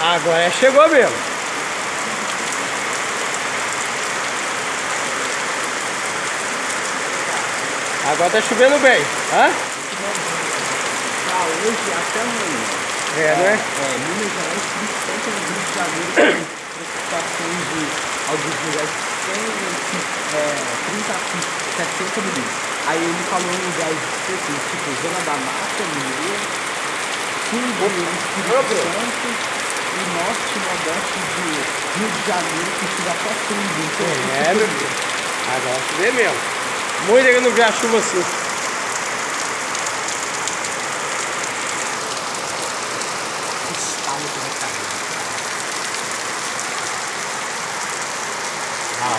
Agora chegou mesmo. Agora tá chovendo bem. Hã? Pra hoje até amanhã. Né? Minas Gerais, principalmente no Rio de Janeiro, tem precipitações de alguns lugares que tem 30 a 70 milímetros. Aí ele falou em lugares específicos, tipo Zona da Mata, Mineira, sul do Espírito Santo e norte e nordeste de Rio de Janeiro, que chega até 30. Meu Deus. Agora chover mesmo. Muito que eu não vi a chuva assim.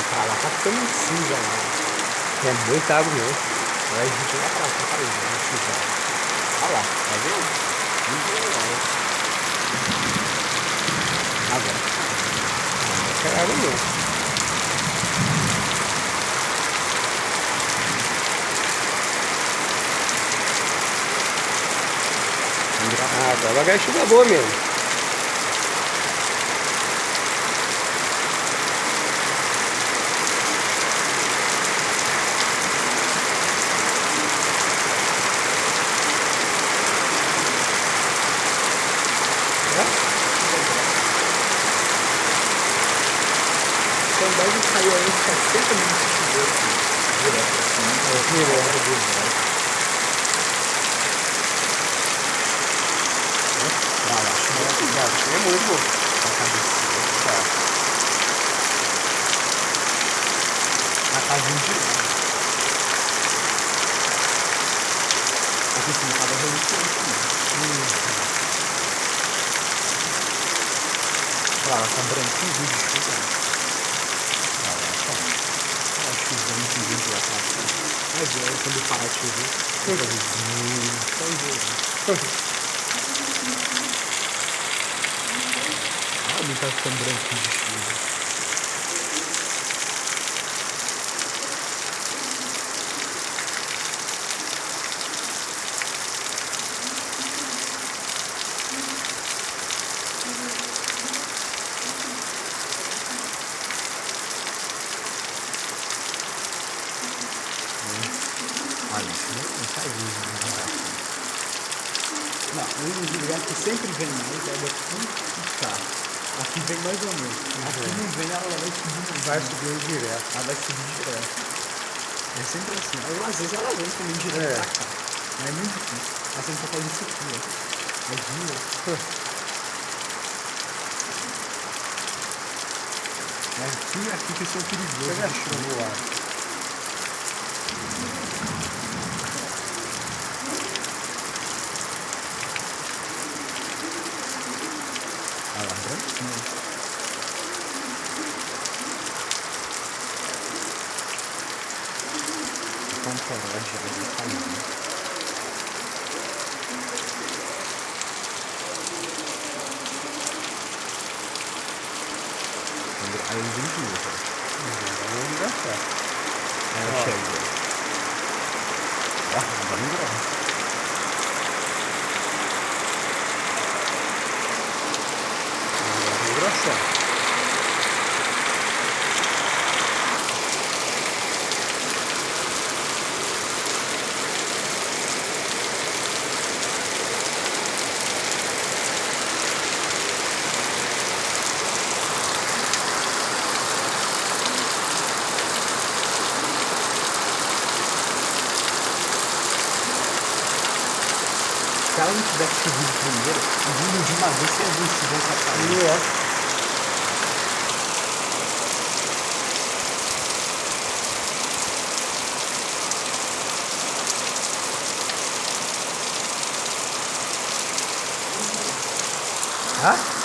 Pra lá tá ficando cinza lá. É muita água mesmo. Aí a gente vai pra cá, para aí, olha lá, tá vendo? Muito legal. Agora. É água mesmo. Agora vai chuva boa mesmo. Então deve sair aí 60 minutos de chuveiro direto assim. Direto. É muito bom. Na casinha de lá. Aqui em cima tava resistente. Olha lá, tá branquinho de chuva. Olha lá, só. Olha a chuvinha que vem de lá pra cá. Vai ver, quando parar de chover, fica vizinho. Só ver. Olha, ele tá ficando branquinho de chuva. Olha, não sai vídeo. Não, um lugar que sempre vem mais é daqui e cá. Aqui vem mais ou menos. Aqui não vem, ela vai subir. Vai subir direto. Ela vai subir direto. É sempre assim. Ou às vezes ela vem também direto pra cá. Mas é muito difícil. Ela sempre faz isso aqui, ó. É dia. É aqui que isso é perigoso. Pega a chuva no ar. Olha lá, branquinho. Controlar de água caindo. Aí vem de novo. Não dá certo. Aí eu chego. Ó, bem grosso. Engraçado. Se ela não tivesse chovido primeiro, vindo de uma vez você ia ver se tivesse caído. Hã?